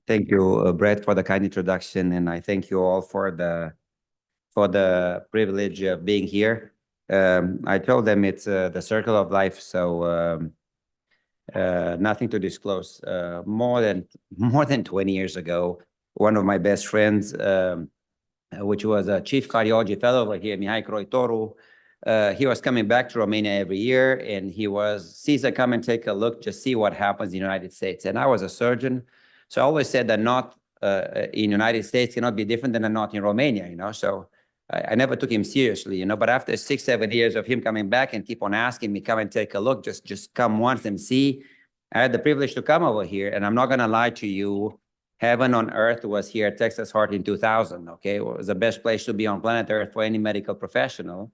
Thank you, Brett, for the kind introduction, and I thank you all for the privilege of being here. I told them it's the circle of life, so nothing to disclose. More than 20 years ago, one of my best friends, which was a chief cardiology fellow over here, Mihai Croitoru, he was coming back to Romania every year, and he was, Cezar, come and take a look, just see what happens in the United States. And I was a surgeon, so I always said that knot in the United States cannot be different than a knot in Romania, So I never took him seriously, But after 6, 7 years of him coming back and keep on asking me, come and take a look, just come once and see. I had the privilege to come over here, and I'm not going to lie to you. Heaven on earth was here at Texas Heart in 2000, okay? It was the best place to be on planet Earth for any medical professional.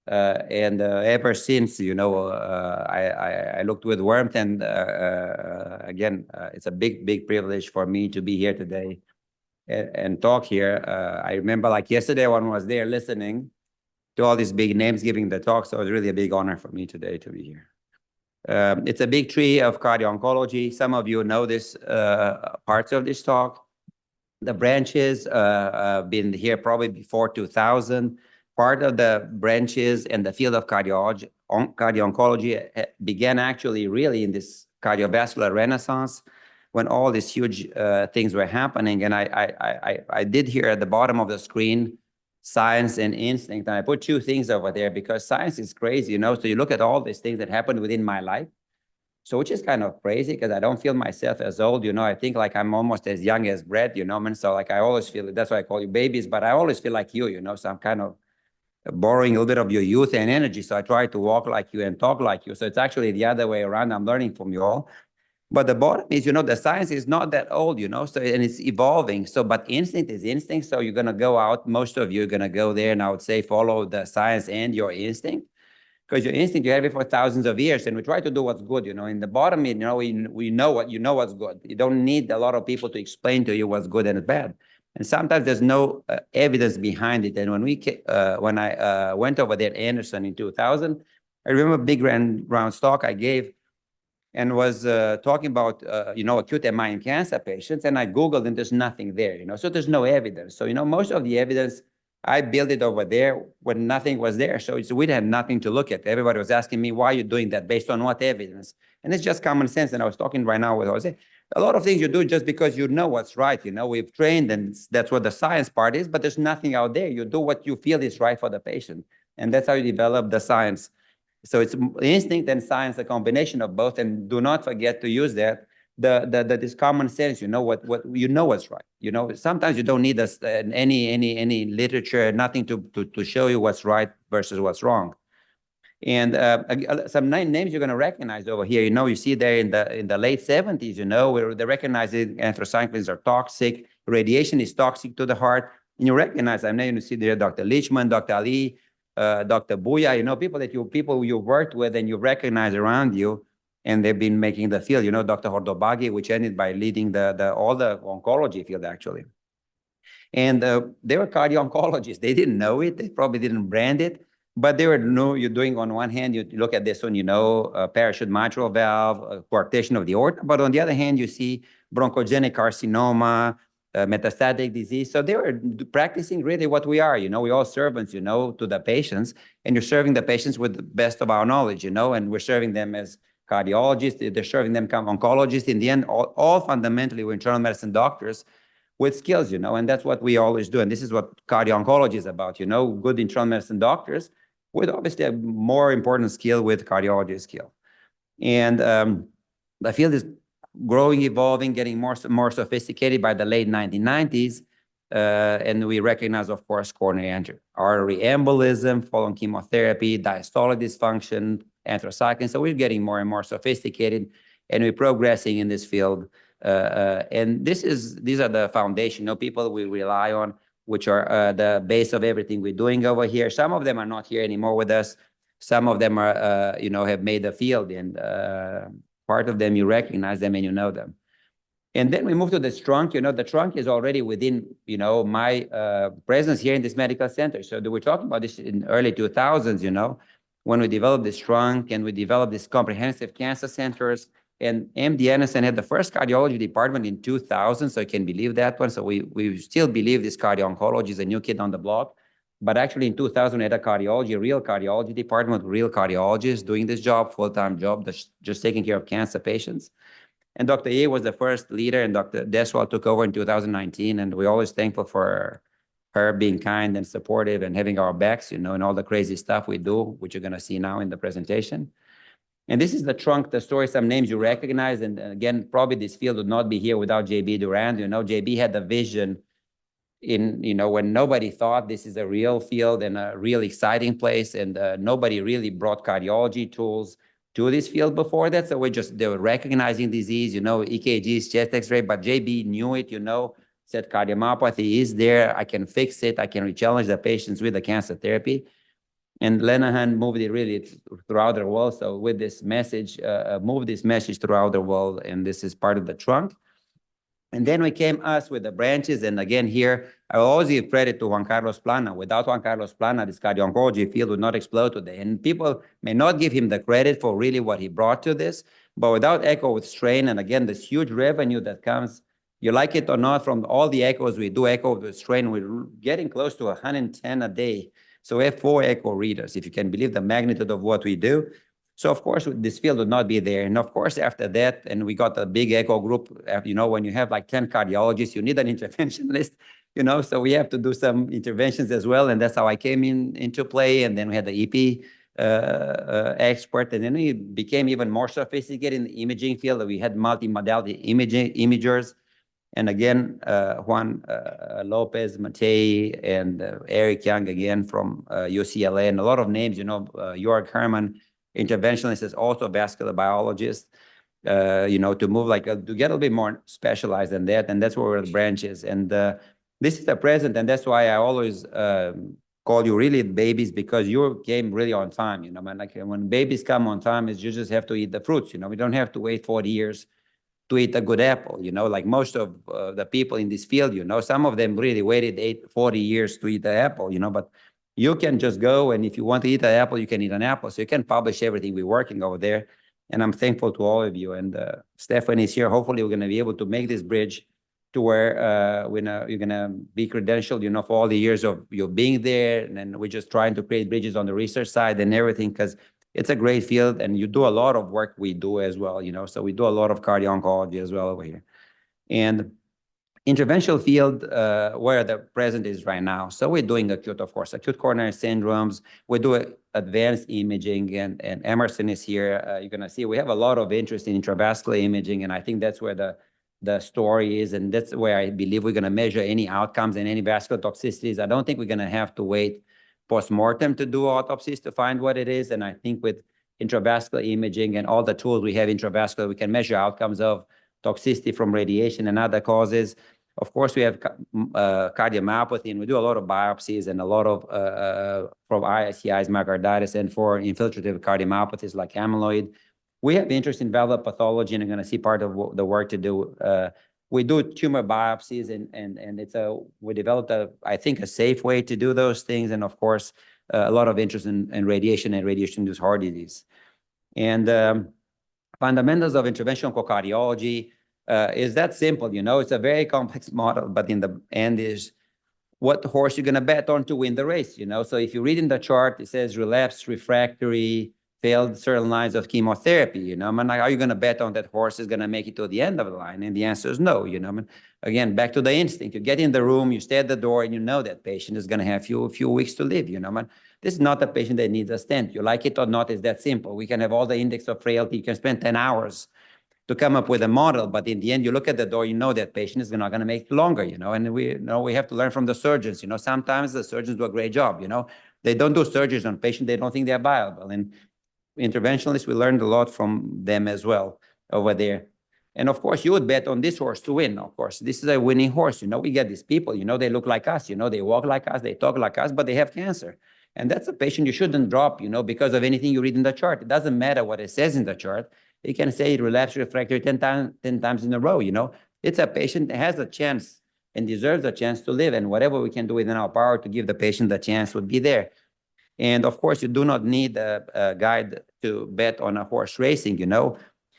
And ever since, I looked with warmth, and again, it's a big privilege for me to be here today and talk here. I remember like yesterday when I was there listening to all these big names giving the talk, so it's really a big honor for me today to be here. It's a big tree of cardio-oncology. Some of you know this parts of this talk. The branches been here probably before 2000. Part of the branches and the field of cardio-oncology began actually really in this cardiovascular renaissance when all these huge things were happening. And I did here at the bottom of the screen, science and instinct. And I put 2 things over there because science is crazy, So you look at all these things that happened within my life. So which is kind of crazy because I don't feel myself as old, I think like I'm almost as young as Brett, So like I always feel, that's why I call you babies, but I always feel like you, So I'm kind of borrowing a little bit of your youth and energy. So I try to walk like you and talk like you. So it's actually the other way around. I'm learning from you all. But the bottom is, the science is not that old, So, and it's evolving. So, but instinct is instinct. So you're going to go out, most of you are going to go there, and I would say follow the science and your instinct. Because your instinct, you have it for thousands of years, and we try to do what's good, In the bottom, we know what's good. You don't need a lot of people to explain to you what's good and bad. And sometimes there's no evidence behind it. And when I went over there at Anderson in 2000, I remember a big round talk I gave and was talking about, acute MI in cancer patients. And I Googled, and there's nothing there, So there's no evidence. So, most of the evidence, I built it over there when nothing was there. So we had nothing to look at. Everybody was asking me, why are you doing that? Based on what evidence? And it's just common sense. And I was talking right now with Jose. A lot of things you do just because you know what's right. We've trained, and that's what the science part is, but there's nothing out there. You do what you feel is right for the patient. And that's how you develop the science. So it's instinct and science, a combination of both. And do not forget to use that. This common sense, what's right. Sometimes you don't need any literature, nothing to show you what's right versus what's wrong. And some names you're going to recognize over here. You see there in the late 70s, where they recognize it, anthracyclines are toxic, radiation is toxic to the heart. And you recognize, I know you see there Dr. Leachman, Dr. Ali, Dr. Buya, people you worked with and you recognize around you, and they've been making the field. Dr. Hordobagi, which ended by leading all the oncology field actually. And they were cardio-oncologists. They didn't know it. They probably didn't brand it. But they were you're doing on one hand, you look at this one, parachute mitral valve, coarctation of the aorta. But on the other hand, you see bronchogenic carcinoma, metastatic disease. So they were practicing really what we are. We're all servants, to the patients. And you're serving the patients with the best of our knowledge, and we're serving them as cardiologists. They're serving them oncologists. In the end, all fundamentally, we're internal medicine doctors with skills, and that's what we always do. And this is what cardio-oncology is about, good internal medicine doctors with obviously a more important skill with cardiology skill. And the field is growing, evolving, getting more sophisticated by the late 1990s. And we recognize, of course, coronary artery embolism, following chemotherapy, diastolic dysfunction, anthracycline. So we're getting more and more sophisticated, and we're progressing in this field. And these are the foundational people we rely on, which are the base of everything we're doing over here. Some of them are not here anymore with us. Some of them are, have made the field, and part of them you recognize them and you know them. And then we move to the trunk. The trunk is already within, my presence here in this medical center. So we're talking about this in early 2000s, when we developed this trunk and we developed these comprehensive cancer centers. And MD Anderson had the first cardiology department in 2000, so you can believe that one. So we still believe this cardio-oncology is a new kid on the block. But actually in 2000, we had a real cardiology department, real cardiologists doing this job, full-time job, just taking care of cancer patients. And Dr. Ye was the first leader, and Dr. Deswal took over in 2019. And we're always thankful for her being kind and supportive and having our backs, and all the crazy stuff we do, which you're going to see now in the presentation. And this is the trunk, the story, some names you recognize. And again, probably this field would not be here without J.B. Durand. J.B. had the vision when nobody thought this is a real field and a real exciting place, and nobody really brought cardiology tools to this field before that. So they were recognizing disease, EKGs, chest X-ray, but JB knew it, said cardiomyopathy is there. I can fix it. I can re-challenge the patients with the cancer therapy. And Lenahan moved it really throughout the world. So with this message, moved this message throughout the world, and this is part of the trunk. And then we came us with the branches. And again, here, I always give credit to Juan Carlos Plana. Without Juan Carlos Plana, this cardio-oncology field would not explode today. And people may not give him the credit for really what he brought to this, but without echo with strain, and again, this huge revenue that comes, you like it or not, from all the echoes we do, echo with strain, we're getting close to 110 a day. So we have 4 echo readers, if you can believe the magnitude of what we do. So of course, this field would not be there. And of course, after that, and we got a big echo group, when you have like 10 cardiologists, you need an interventionalist, so we have to do some interventions as well. And that's how I came into play. And then we had the EP expert, and then we became even more sophisticated in the imaging field. We had multimodality imagers. And again, Juan Lopez, Matei, and Eric Young, again, from UCLA, and a lot of names, Jörg Hermann, interventionalist, is also a vascular biologist, to move to get a little bit more specialized than that. And that's where the branch is. And this is the present. And that's why I always call you really babies, because you came really on time. When babies come on time, is you just have to eat the fruits. We don't have to wait 40 years to eat a good apple, like most of the people in this field, some of them really waited 40 years to eat the apple, but you can just go, and if you want to eat an apple, you can eat an apple. So you can publish everything we're working over there. And I'm thankful to all of you. And Stephanie is here. Hopefully, we're going to be able to make this bridge to where you're going to be credentialed, for all the years of you being there. And then we're just trying to create bridges on the research side and everything, because it's a great field, and you do a lot of work we do as well, so we do a lot of cardio-oncology as well over here. And interventional field, where the present is right now. So we're doing acute, of course, acute coronary syndromes. We do advanced imaging, and Emerson is here. You're going to see we have a lot of interest in intravascular imaging, and I think that's where the story is, and that's where I believe we're going to measure any outcomes and any vascular toxicities. I don't think we're going to have to wait post-mortem to do autopsies to find what it is. And I think with intravascular imaging and all the tools we have intravascular, we can measure outcomes of toxicity from radiation and other causes. Of course, we have cardiomyopathy, and we do a lot of biopsies and a lot of from ICIs, myocarditis, and for infiltrative cardiomyopathies like amyloid. We have interest in valvular pathology, and I'm going to see part of the work to do. We do tumor biopsies, and we developed I think a safe way to do those things. And of course, a lot of interest in radiation and radiation-induced heart disease. And fundamentals of interventional onco-cardiology is that simple. It's a very complex model, but in the end is what horse you're going to bet on to win the race. So if you read in the chart, it says relapsed, refractory, failed certain lines of chemotherapy, are you going to bet on that horse is going to make it to the end of the line? And the answer is no, again, back to the instinct. You get in the room, you stay at the door, and that patient is going to have a few weeks to live, This is not a patient that needs a stent. You like it or not, it's that simple. We can have all the index of frailty. You can spend 10 hours to come up with a model, but in the end, you look at the door, that patient is not going to make it longer, and we have to learn from the surgeons. Sometimes the surgeons do a great job, They don't do surgeries on patients they don't think they're viable. And interventionalists, we learned a lot from them as well over there. And of course, you would bet on this horse to win. Of course, this is a winning horse. We get these people, they look like us, they walk like us, they talk like us, but they have cancer. And that's a patient you shouldn't drop, because of anything you read in the chart. It doesn't matter what it says in the chart. You can say it relapsed refractory 10 times in a row, It's a patient that has a chance and deserves a chance to live. And whatever we can do within our power to give the patient the chance would be there. And of course, you do not need a guide to bet on a horse racing,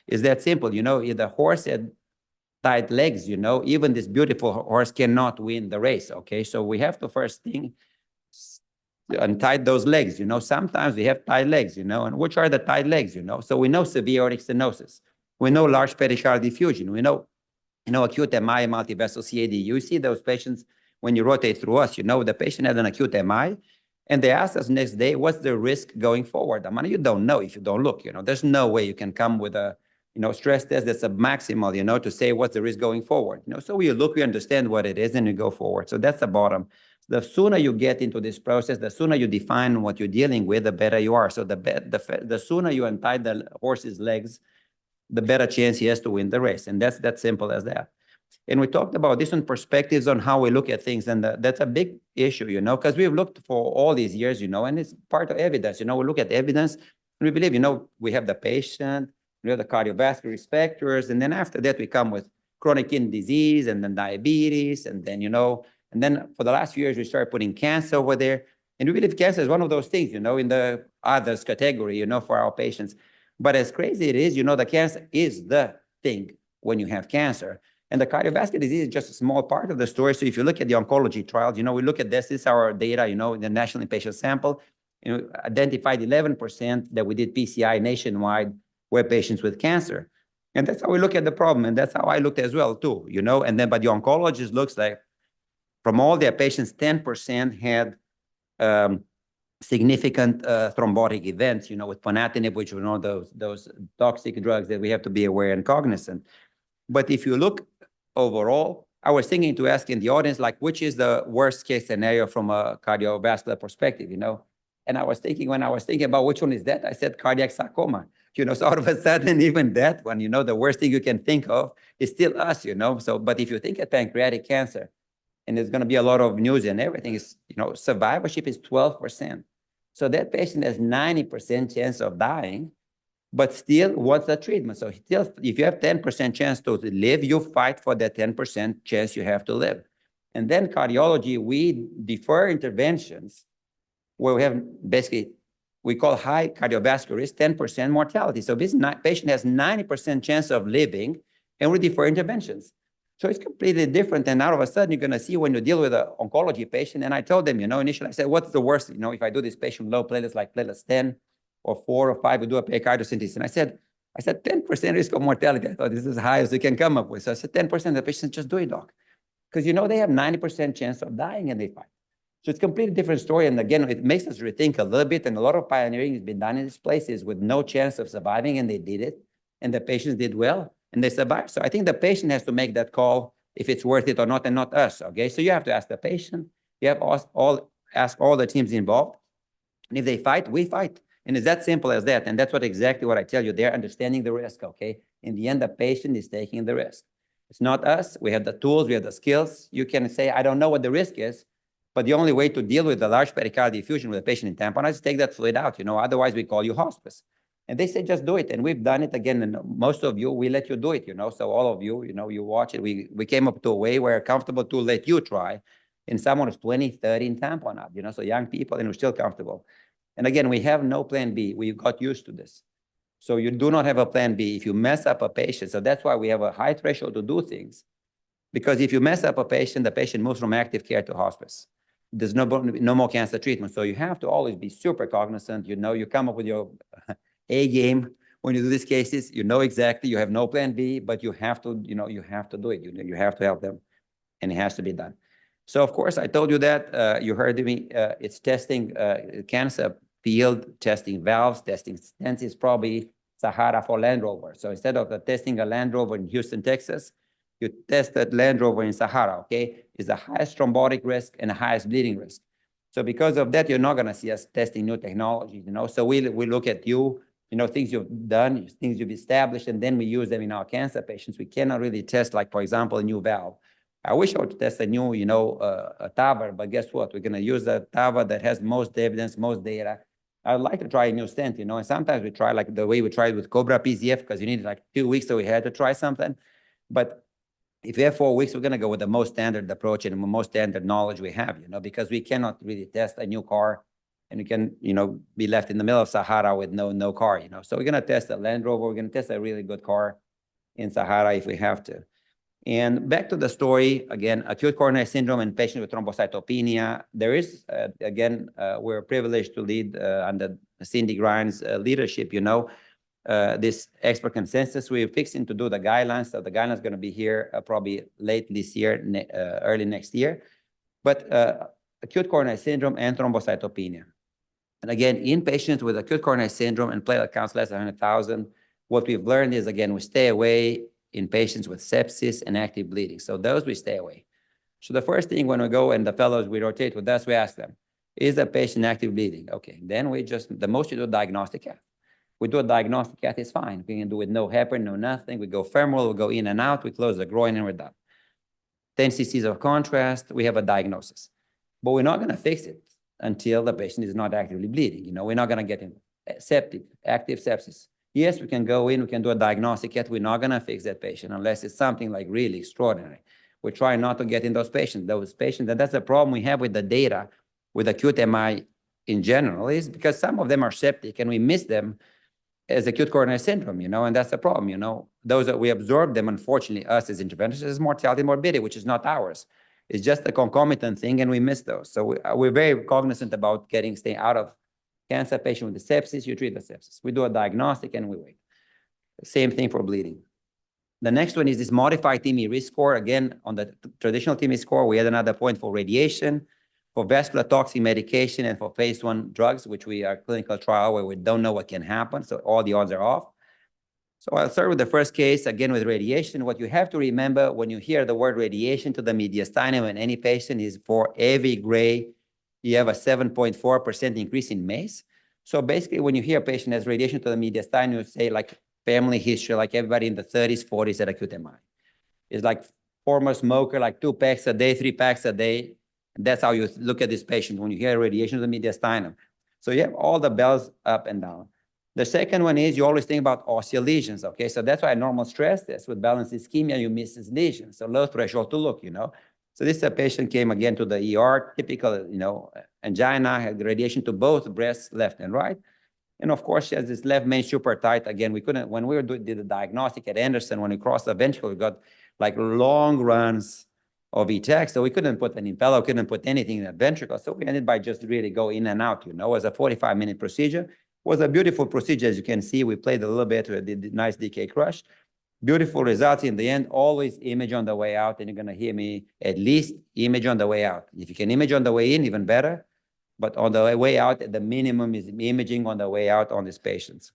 It's that simple, you know, if the horse had tight legs, you know, even this beautiful horse cannot win the race, okay? So we have to first thing, untie those legs, you know. Sometimes we have tight legs, you know, and which are the tight legs, you know? So we know severe aortic stenosis. We know large pericardial effusion. We know, you know, acute MI, multivessel CAD. You see those patients when you rotate through us, you know, the patient had an acute MI, and they ask us next day, what's the risk going forward? I mean, you don't know if you don't look, you know. There's no way you can come with a, you know, stress test that's a maximal, you know, to say what's the risk going forward. You know, so we look, we understand what it is, and we go forward. So that's the bottom. The sooner you get into this process, the sooner you define what you're dealing with, the better you are. So the sooner you untie the horse's legs, the better chance he has to win the race. And that's that simple as that. And we talked about different perspectives on how we look at things. And that's a big issue, you know, because we've looked for all these years, you know, and it's part of evidence. You know, we look at evidence and we believe, you know, we have the patient, we have the cardiovascular risk factors. And then after that, we come with chronic kidney disease and then diabetes. And then, you know, and then for the last few years, we started putting cancer over there. And we believe cancer is one of those things, you know, in the others category, you know, for our patients. But as crazy it is, you know, the cancer is the thing when you have cancer. And the cardiovascular disease is just a small part of the story. So if you look at the oncology trials, you know, we look at this is our data, you know, in the national inpatient sample, you know, identified 11% that we did PCI nationwide were patients with cancer. And that's how we look at the problem. And that's how I looked as well, too, you know. And then, but the oncologist looks like from all their patients, 10% had significant thrombotic events, you know, with ponatinib, which we know those toxic drugs that we have to be aware and cognizant. But if you look overall, I was thinking to ask in the audience, like, which is the worst case scenario from a cardiovascular perspective, you know? And I was thinking, when I was thinking about which one is that, I said cardiac sarcoma. You know, so all of a sudden, even that one, you know, the worst thing you can think of is still us, you know? So, but if you think of pancreatic cancer, and there's going to be a lot of news and everything, is, you know, survivorship is 12%. So that patient has 90% chance of dying, but still wants the treatment. So still, if you have 10% chance to live, you fight for that 10% chance you have to live. And then cardiology, we defer interventions where we have basically, we call high cardiovascular risk, 10% mortality. So this patient has 90% chance of living, and we defer interventions. So it's completely different. And all of a sudden, you're going to see when you deal with an oncology patient, and I told them, you know, initially I said, what's the worst, you know, if I do this patient low platelets, like platelets 10 or 4 or 5, we do a pericardiocentesis. And I said 10% risk of mortality. I thought this is as high as we can come up with. So I said 10% of the patients just do it, doc. Because, you know, they have 90% chance of dying and they fight. So it's a completely different story. And again, it makes us rethink a little bit. And a lot of pioneering has been done in these places with no chance of surviving, and they did it. And the patients did well, and they survived. So I think the patient has to make that call if it's worth it or not, and not us, okay? So you have to ask the patient. You have to ask all the teams involved. And if they fight, we fight. And it's that simple as that. And that's exactly what I tell you. They're understanding the risk, okay? In the end, the patient is taking the risk. It's not us. We have the tools. We have the skills. You can say, I don't know what the risk is, but the only way to deal with the large pericardial effusion with a patient in tamponade is take that fluid out, you know, otherwise we call you hospice. And they say, just do it. And we've done it again. And most of you, we let you do it, you know. So all of you, you know, you watch it. We came up to a way where comfortable to let you try. And someone who's 20, 30 in tamponade, you know, so young people, and we're still comfortable. And again, we have no plan B. We got used to this. So you do not have a plan B if you mess up a patient. So that's why we have a high threshold to do things. Because if you mess up a patient, the patient moves from active care to hospice. There's no more cancer treatment. So you have to always be super cognizant. You know, you come up with your A game when you do these cases. You know exactly, you have no plan B, but you have to, you know, you have to do it. You have to help them, and it has to be done. So, of course, I told you that. You heard me. It's testing cancer field, testing valves, testing stents is probably Sahara for Land Rover. So instead of testing a Land Rover in Houston, Texas, you test that Land Rover in Sahara, okay? It's the highest thrombotic risk and the highest bleeding risk. So because of that, you're not going to see us testing new technologies, you know? So we look at you know, things you've done, things you've established, and then we use them in our cancer patients. We cannot really test, like, for example, a new valve. I wish I would test a new, you know, a TAVR, but guess what? We're going to use the TAVR that has most evidence, most data. I'd like to try a new stent, you know, and sometimes we try like the way we tried with Cobra PZF, because you need like 2 weeks, so we had to try something. But if we have 4 weeks, we're going to go with the most standard approach and the most standard knowledge we have, you know, because we cannot really test a new car and you can, be left in the middle of Sahara with no car, So we're going to test a Land Rover. We're going to test a really good car in Sahara if we have to. And back to the story, again, acute coronary syndrome in patients with thrombocytopenia. There is, we're privileged to lead under Cindy Grind's leadership, this expert consensus. We're fixing to do the guidelines. So the guidelines are going to be here probably late this year, early next year. But acute coronary syndrome and thrombocytopenia. And again, in patients with acute coronary syndrome and platelet counts less than 100,000, what we've learned is, again, we stay away in patients with sepsis and active bleeding. So those we stay away. So the first thing when we go and the fellows we rotate with us, we ask them, is the patient active bleeding? Okay, then the most you do a diagnostic cath. We do a diagnostic cath, it's fine. We can do with no heparin, no nothing. We go femoral, we go in and out, we close the groin and we're done. 10 cc's of contrast, we have a diagnosis. But we're not going to fix it until the patient is not actively bleeding. We're not going to get in septic, active sepsis. Yes, we can go in, we can do a diagnostic, yet we're not going to fix that patient unless it's something like really extraordinary. We're trying not to get in those patients. And that's the problem we have with the data with acute MI in general, is because some of them are septic and we miss them as acute coronary syndrome, and that's the problem, Those that we absorb them, unfortunately, us as interventionists, is mortality and morbidity, which is not ours. It's just a concomitant thing, and we miss those. So we're very cognizant about staying out of cancer patient with the sepsis. You treat the sepsis. We do a diagnostic and we wait. Same thing for bleeding. The next one is this modified TIMI risk score. Again, on the traditional TIMI score, we had another point for radiation, for vascular toxic medication, and for phase 1 drugs, which we are clinical trial where we don't know what can happen. So all the odds are off. So I'll start with the first case, again, with radiation. What you have to remember when you hear the word radiation to the mediastinum in any patient is for every gray, you have a 7.4% increase in MACE. So basically, when you hear a patient has radiation to the mediastinum, you say like family history, like everybody in the 30s, 40s had acute MI. It's like former smoker, like 2 packs a day, 3 packs a day. And that's how you look at this patient when you hear radiation to the mediastinum. So you have all the bells up and down. The second one is you always think about osseous lesions, okay? So that's why normal stress test with balanced ischemia, you miss this lesion. So low threshold to look, So this patient came again to the ER, typical, angina, had radiation to both breasts, left and right. And of course, she has this left main super tight. Again, we couldn't, when we did the diagnostic at Anderson, when we crossed the ventricle, we got like long runs of ETAC. So we couldn't put an impello, couldn't put anything in the ventricle. So we ended by just really go in and out, It was a 45-minute procedure. It was a beautiful procedure, as you can see. We played a little bit, we did nice DK crush. Beautiful results in the end, always image on the way out, and you're going to hear me at least image on the way out. If you can image on the way in, even better. But on the way out, the minimum is imaging on the way out on these patients.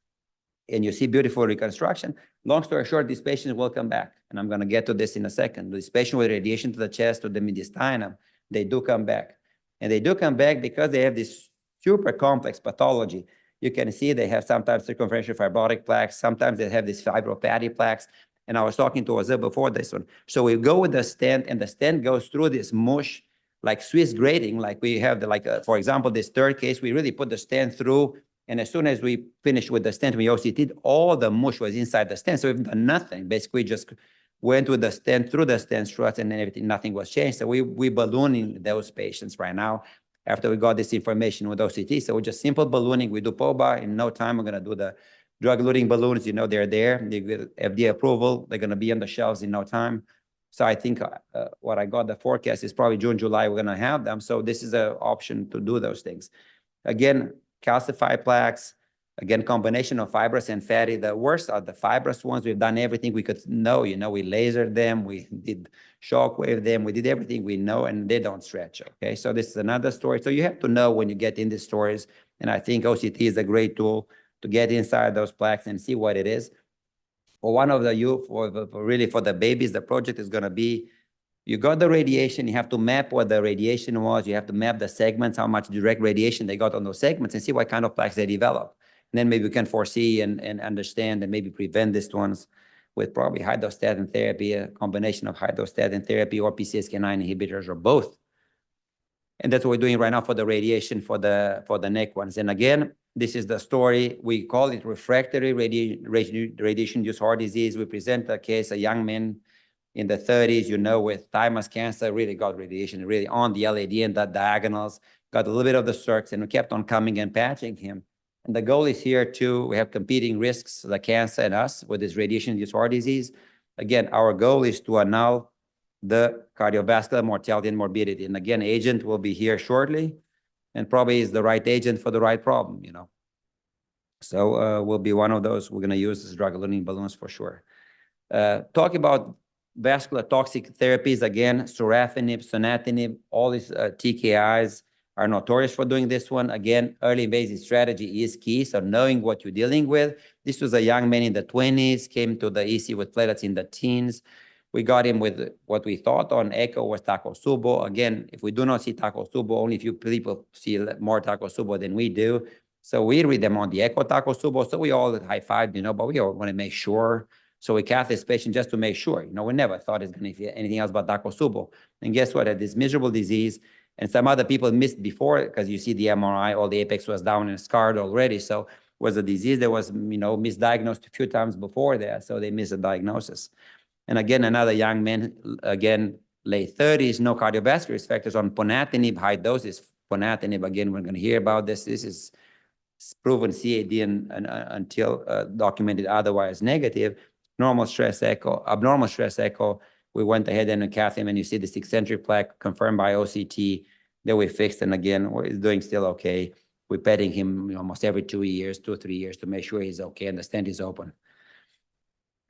And you see beautiful reconstruction. Long story short, these patients will come back. And I'm going to get to this in a second. These patients with radiation to the chest or the mediastinum, they do come back. And they do come back because they have this super complex pathology. You can see they have sometimes circumferential fibrotic plaques. Sometimes they have these fibropathy plaques. And I was talking to Cezar before this one. So we go with the stent, and the stent goes through this mush, like Swiss grating, like we have, for example, this third case, we really put the stent through. And as soon as we finished with the stent, we OCT'd, all the mush was inside the stent. So we've done nothing. Basically, just went with the stent through the stent struts and everything, nothing was changed. So we ballooning those patients right now after we got this information with OCT. So we're just simple ballooning. We do POBA. In no time, we're going to do the drug-eluting balloons. They're there. They get FDA approval. They're going to be on the shelves in no time. So I think what I got, the forecast is probably June, July, we're going to have them. So this is an option to do those things. Again, calcified plaques, again, combination of fibrous and fatty. The worst are the fibrous ones. We've done everything we could know. We lasered them. We did shockwave them. We did everything we know, and they don't stretch, okay? So this is another story. So you have to know when you get in these stories, and I think OCT is a great tool to get inside those plaques and see what it is. For one of really for the babies, the project is going to be, you got the radiation, you have to map what the radiation was, you have to map the segments, how much direct radiation they got on those segments, and see what kind of plaques they develop. And then maybe we can foresee and understand and maybe prevent these ones with probably hydrostatin therapy, a combination of hydrostatin therapy or PCSK9 inhibitors or both. And that's what we're doing right now for the radiation for the neck ones. And again, this is the story. We call it refractory radiation-induced heart disease. We present a case, a young man in the 30s, with thymus cancer, really got radiation, really on the LAD and the diagonals, got a little bit of the circs, and we kept on coming and patching him. And the goal is here too, we have competing risks, the cancer and us with this radiation-induced heart disease. Again, our goal is to annul the cardiovascular mortality and morbidity. And again, agent will be here shortly, and probably is the right agent for the right problem, you know. So will be one of those. We're going to use this drug-eluting balloons for sure. Talking about vascular toxic therapies, again, sorafenib, sunitinib, all these TKIs are notorious for doing this one. Again, early invasive strategy is key, so knowing what you're dealing with. This was a young man in the 20s, came to the EC with platelets in the teens. We got him with what we thought on echo was Takotsubo. Again, if we do not see Takotsubo, only a few people see more Takotsubo than we do. So we read them on the echo Takotsubo, so we all high-fived, you know, but we all want to make sure. So we cath this patient just to make sure. You know, we never thought it's going to be anything else but Takotsubo. And guess what? At this miserable disease, and some other people missed before, because you see the MRI, all the apex was down and scarred already. So it was a disease that was, you know, misdiagnosed a few times before that. So they missed the diagnosis. And again, another young man, again, late 30s, no cardiovascular risk factors on ponatinib, high doses ponatinib. Again, we're going to hear about this. This is proven CAD until documented otherwise negative. Normal stress echo, abnormal stress echo. We went ahead and cath him, and you see this eccentric plaque confirmed by OCT that we fixed. And again, we're doing still okay. We're petting him, you know, almost every 2 years, 2 or 3 years to make sure he's okay and the stent is open.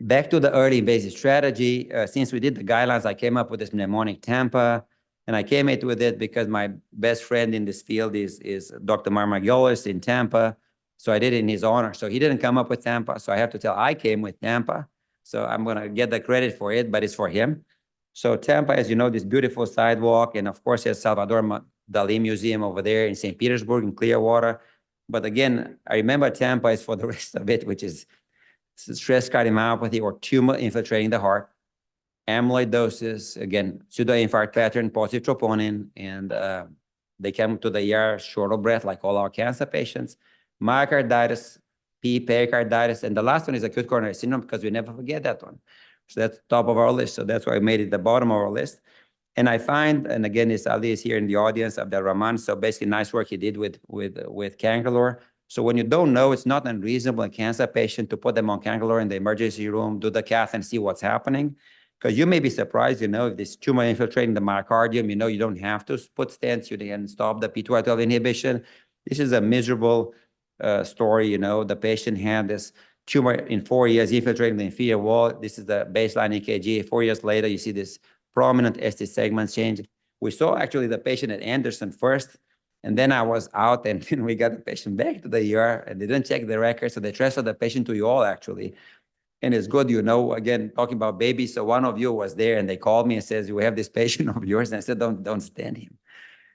Back to the early invasive strategy. Since we did the guidelines, I came up with this mnemonic TAMPA, and I came up with it because my best friend in this field is Dr. Marmagiolis in Tampa. So I did it in his honor. So he didn't come up with TAMPA, so I have to tell I came with TAMPA. So I'm going to get the credit for it, but it's for him. So Tampa, as you know, this beautiful sidewalk, and of course, there's Salvador Dali Museum over there in St. Petersburg in Clearwater. But again, I remember Tampa is for the rest of it, which is stress cardiomyopathy or tumor infiltrating the heart, amyloidosis, again, pseudo-infarct pattern, positive troponin, and they come to the ER short of breath, like all our cancer patients, myocarditis, pericarditis, and the last one is acute coronary syndrome, because we never forget that one. So that's top of our list. So that's why I made it the bottom of our list. And I find, and again, Ali is here in the audience, Abdel Rahman. So basically, nice work he did with Cangalor. So when you don't know, it's not unreasonable in a cancer patient to put them on Cangalor in the emergency room, do the cath, and see what's happening. Because you may be surprised, you know, if this tumor infiltrating the myocardium, you know, you don't have to put stents, you can stop the P2Y12 inhibition. This is a miserable story, you know. The patient had this tumor in 4 years infiltrating the inferior wall. This is the baseline EKG. 4 years later, you see this prominent ST segment change. We saw actually the patient at Anderson first, and then I was out, and then we got the patient back to the ER, and they didn't check the record, so they transferred the patient to you all, actually. And it's good, you know, again, talking about babies. So one of you was there, and they called me and says, we have this patient of yours. And I said, don't stand him.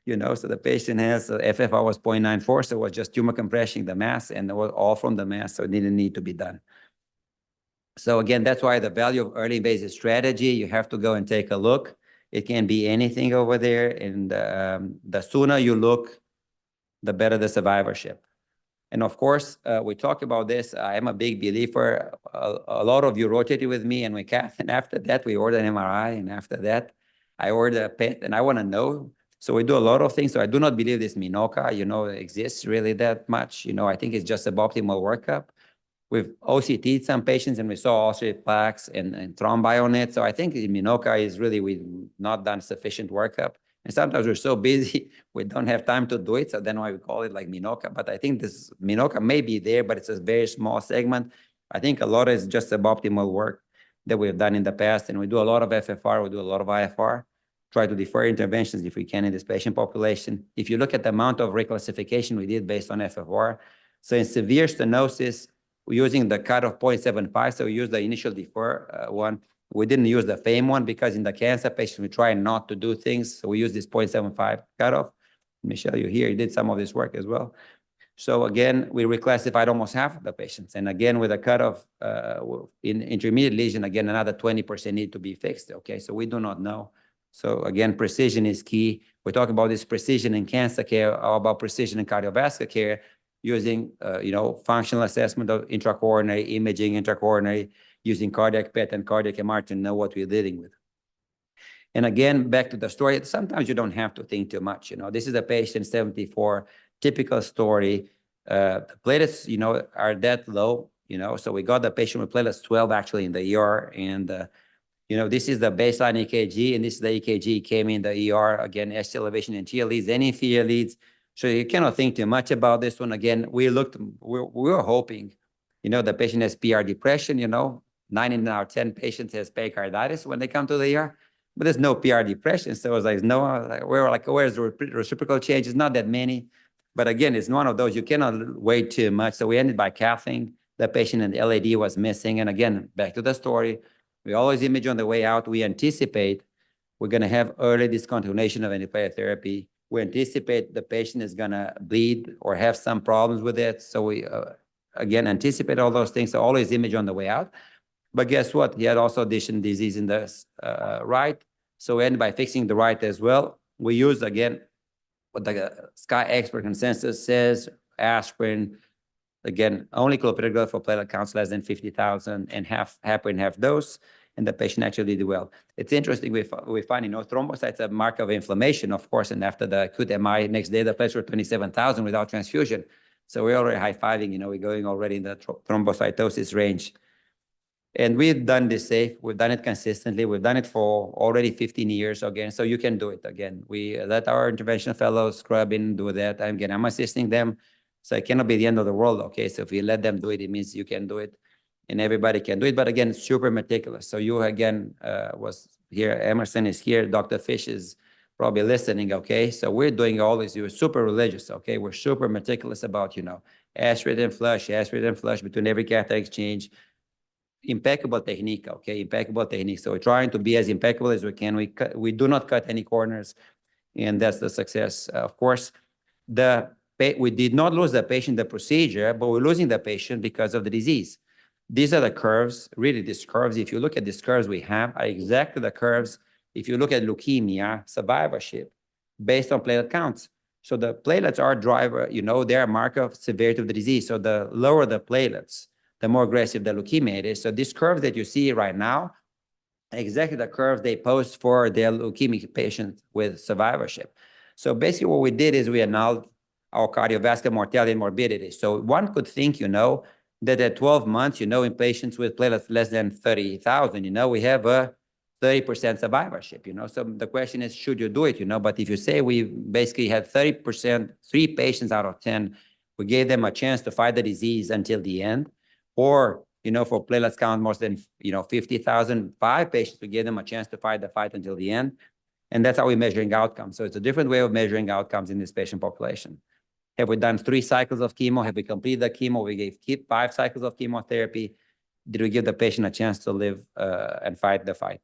You know, so the patient has FFR was 0.94, so it was just tumor compression, the mass, and it was all from the mass, so it didn't need to be done. So again, that's why the value of early invasive strategy, you have to go and take a look. It can be anything over there, and the sooner you look, the better the survivorship. And of course, we talk about this. I am a big believer. A lot of you rotated with me, and we cath, and after that, we order an MRI, and after that, I order a PET, and I want to know. So we do a lot of things. So I do not believe this Minoca, you know, exists really that much. You know, I think it's just suboptimal workup. We've OCT'd some patients, and we saw ulcerative plaques and thrombi on it. So I think Minoca is really, we've not done sufficient workup. And sometimes we're so busy, we don't have time to do it. So then why we call it like Minoca. But I think this Minoca may be there, but it's a very small segment. I think a lot is just suboptimal work that we've done in the past. And we do a lot of FFR, we do a lot of IFR, try to defer interventions if we can in this patient population. If you look at the amount of reclassification we did based on FFR, so in severe stenosis, we're using the cut of 0.75. So we use the initial defer one. We didn't use the FAME one because in the cancer patient, we try not to do things. So we use this 0.75 cutoff. Let me show you here. He did some of this work as well. So again, we reclassified almost half of the patients. And again, with a cutoff in intermediate lesion, again, another 20% need to be fixed. Okay, so we do not know. So again, precision is key. We talk about this precision in cancer care, or about precision in cardiovascular care, using, you know, functional assessment of intracoronary imaging, intracoronary, using cardiac PET and cardiac MR to know what we're dealing with. And again, back to the story, sometimes you don't have to think too much. This is a patient, 74, typical story. The platelets, are that low, so we got the patient with platelets 12 actually in the ER. And, this is the baseline EKG, and this is the EKG came in the ER. Again, ST elevation and TIA leads, any inferior leads. So you cannot think too much about this one. Again, we were hoping, the patient has PR depression, 9 out of 10 patients has pericarditis when they come to the ER, but there's no PR depression. So it was like, no, where's the reciprocal change? It's not that many. But again, it's one of those, you cannot wait too much. So we ended by cathing the patient, and the LAD was missing. And again, back to the story, we always image on the way out. We anticipate we're going to have early discontinuation of antiplatelet therapy. We anticipate the patient is going to bleed or have some problems with it. So we, again, anticipate all those things. So always image on the way out. But guess what? He had also addition disease in the right. So we end by fixing the right as well. We use, again, what the SCI expert consensus says, aspirin, again, only clopidogrel for platelet counts less than 50,000 and heparin half dose, and the patient actually did well. It's interesting, we find, thrombocytes are a mark of inflammation, of course, and after the acute MI, next day, the platelets were 27,000 without transfusion. So we're already high-fiving, we're going already in the thrombocytosis range. And we've done this safe. We've done it consistently. We've done it for already 15 years again. So you can do it again. We let our interventional fellows scrub in, do that. Again, I'm assisting them. So it cannot be the end of the world. Okay. So if you let them do it, it means you can do it and everybody can do it. But again, super meticulous. So you again was here. Emerson is here. Dr. Fish is probably listening. Okay. So we're doing all this. You're super religious. Okay. We're super meticulous about, aspirate and flush between every catheter exchange. Impeccable technique, okay, impeccable technique. So we're trying to be as impeccable as we can. We do not cut any corners, and that's the success. Of course, we did not lose the patient the procedure, but we're losing the patient because of the disease. These are the curves, really these curves. If you look at these curves we have, are exactly the curves. If you look at leukemia, survivorship, based on platelet counts. So the platelets are driver, they're a marker of severity of the disease. So the lower the platelets, the more aggressive the leukemia is. So this curve that you see right now, exactly the curve they post for their leukemic patients with survivorship. So basically what we did is we annulled our cardiovascular mortality and morbidity. So one could think, that at 12 months, in patients with platelets less than 30,000, we have a 30% survivorship, So the question is, should you do it, But if you say we basically had 30%, 3 patients out of 10, we gave them a chance to fight the disease until the end. Or, for platelets count more than, 50,000, 5 patients, we gave them a chance to fight the fight until the end. And that's how we're measuring outcomes. So it's a different way of measuring outcomes in this patient population. Have we done 3 cycles of chemo? Have we completed the chemo? We gave 5 cycles of chemotherapy. Did we give the patient a chance to live and fight the fight?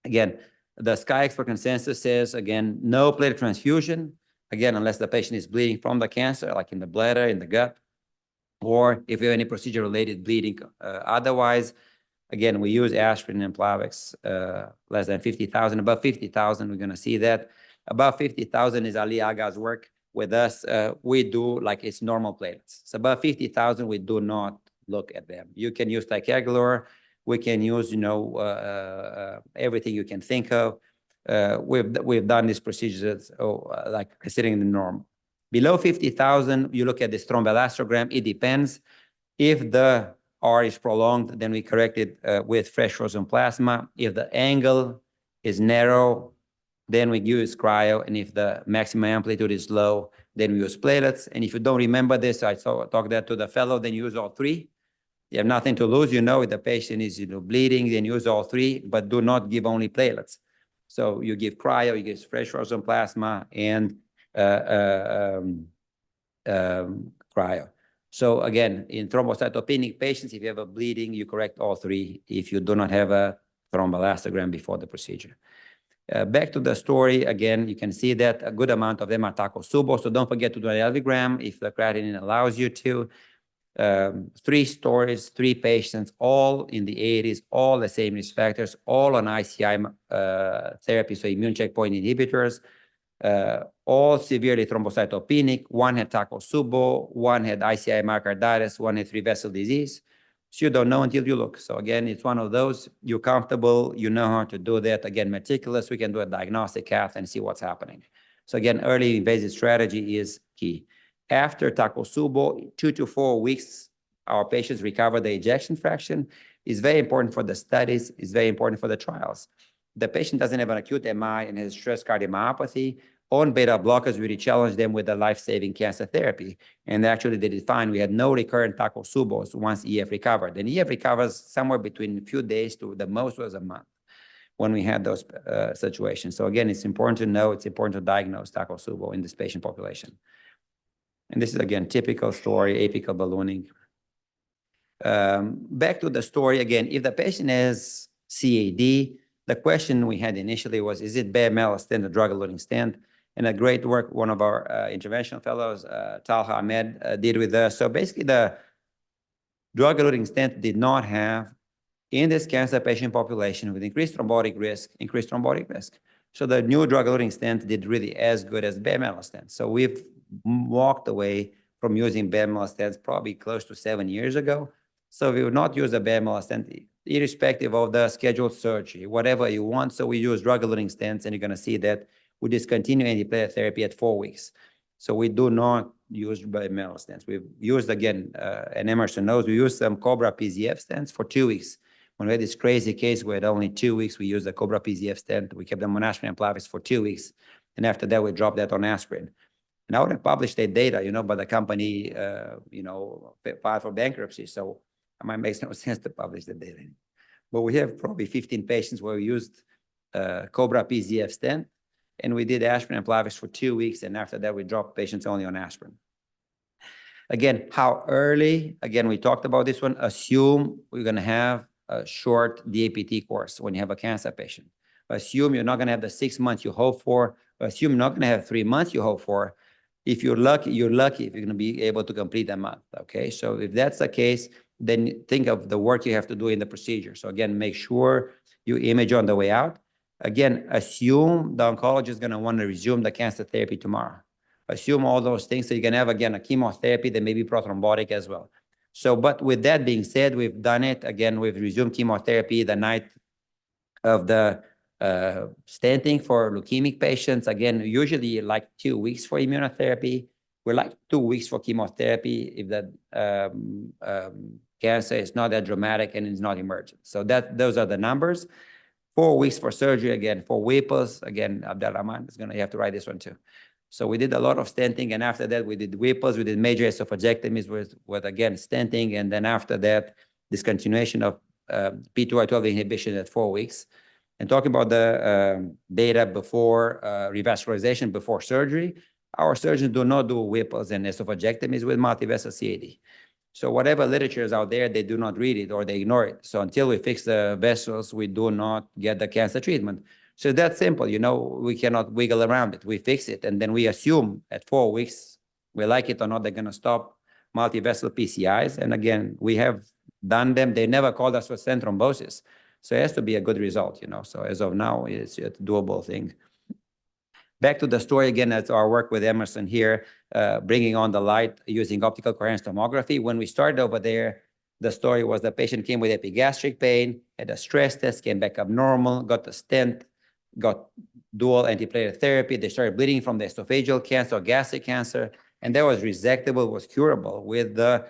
Again, the SCI expert consensus says, again, no platelet transfusion, again, unless the patient is bleeding from the cancer, like in the bladder, in the gut, or if you have any procedure-related bleeding. Otherwise, again, we use aspirin and Plavix, less than 50,000. Above 50,000, we're going to see that. Above 50,000 is Ali Aga's work. With us, we do like it's normal platelets. So above 50,000, we do not look at them. You can use ticagrelor. We can use, everything you can think of. We've done these procedures, like considering the norm. Below 50,000, you look at this thromboelastogram. It depends. If the R is prolonged, then we correct it with fresh frozen plasma. If the angle is narrow, then we use cryo. And if the maximum amplitude is low, then we use platelets. And if you don't remember this, I talk that to the fellow, then use all 3. You have nothing to lose. If the patient is bleeding, then use all 3, but do not give only platelets. So you give cryo, you give fresh frozen plasma, and cryo. So again, in thrombocytopenic patients, if you have a bleeding, you correct all 3 if you do not have a thromboelastogram before the procedure. Back to the story, again, you can see that a good amount of them are Takotsubo, so don't forget to do an LV-gram if the creatinine allows you to. 3 stories, 3 patients, all in the 80s, all the same risk factors, all on ICI therapy, so immune checkpoint inhibitors. All severely thrombocytopenic. 1 had Takotsubo, 1 had ICI myocarditis, 1 had 3-vessel disease. So you don't know until you look. So again, it's one of those, you're comfortable, you know how to do that. Again, meticulous, we can do a diagnostic cath and see what's happening. So again, early invasive strategy is key. After Takotsubo, 2 to 4 weeks, our patients recover the ejection fraction. Is very important for the studies, is very important for the trials. The patient doesn't have an acute MI and has stress cardiomyopathy. On beta blockers, we challenge them with a life-saving cancer therapy. And actually, they did fine. We had no recurrent Takotsubos once EF recovered. And EF recovers somewhere between a few days to the most was a month when we had those situations. So again, it's important to know, it's important to diagnose Takotsubo in this patient population. And this is, again, typical story, apical ballooning. Back to the story again, if the patient has CAD, the question we had initially was, is it bare metal stent, a drug-eluting stent? And a great work one of our interventional fellows, Talha Ahmed, did with us. So basically, the drug-eluting stent did not have, in this cancer patient population with increased thrombotic risk. So the new drug-eluting stent did really as good as bare metal stents. So we've walked away from using bare metal stents probably close to 7 years ago. So we would not use a bare metal stent, irrespective of the scheduled surgery, whatever you want. So we use drug-eluting stents, and you're going to see that we discontinue antiplatelet therapy at 4 weeks. So we do not use bare metal stents. We've used, again, and Emerson knows, we used some Cobra PZF stents for 2 weeks. When we had this crazy case where at only 2 weeks, we used the Cobra PZF stent. We kept them on aspirin and Plavix for 2 weeks. And after that, we dropped that on aspirin. And I would have published that data, but the company, filed for bankruptcy. So it might make no sense to publish the data. But we have probably 15 patients where we used Cobra PZF stent, and we did aspirin and Plavix for 2 weeks. And after that, we dropped patients only on aspirin. Again, how early? Again, we talked about this one. Assume we're going to have a short DAPT course when you have a cancer patient. Assume you're not going to have the 6 months you hope for. Assume you're not going to have 3 months you hope for. If you're lucky if you're going to be able to complete a month, okay? So if that's the case, then think of the work you have to do in the procedure. So again, make sure you image on the way out. Again, assume the oncologist is going to want to resume the cancer therapy tomorrow. Assume all those things. So you can have, again, a chemotherapy that may be prothrombotic as well. So, but with that being said, we've done it. Again, we've resumed chemotherapy the night of the stenting for leukemic patients. Again, usually like 2 weeks for immunotherapy. We're like 2 weeks for chemotherapy if the cancer is not that dramatic and it's not emergent. So those are the numbers. 4 weeks for surgery, again, for Whipples. Again, Abdelrahman is going to have to write this one too. So we did a lot of stenting, and after that, we did Whipples, we did major esophagectomies with again, stenting, and then after that, discontinuation of P2Y12 inhibition at 4 weeks. And talking about the data before revascularization, before surgery, our surgeons do not do Whipples and esophagectomies with multivessel CAD. So whatever literature is out there, they do not read it or they ignore it. So until we fix the vessels, we do not get the cancer treatment. So that's simple, we cannot wiggle around it. We fix it, and then we assume at 4 weeks, we like it or not, they're going to stop multivessel PCIs. And again, we have done them. They never called us for stent thrombosis. So it has to be a good result, So as of now, it's a doable thing. Back to the story again, that's our work with Emerson here, bringing on the light using optical coherence tomography. When we started over there, the story was the patient came with epigastric pain, had a stress test, came back abnormal, got the stent, got dual antiplatelet therapy. They started bleeding from the esophageal cancer, gastric cancer, and that was resectable, was curable with the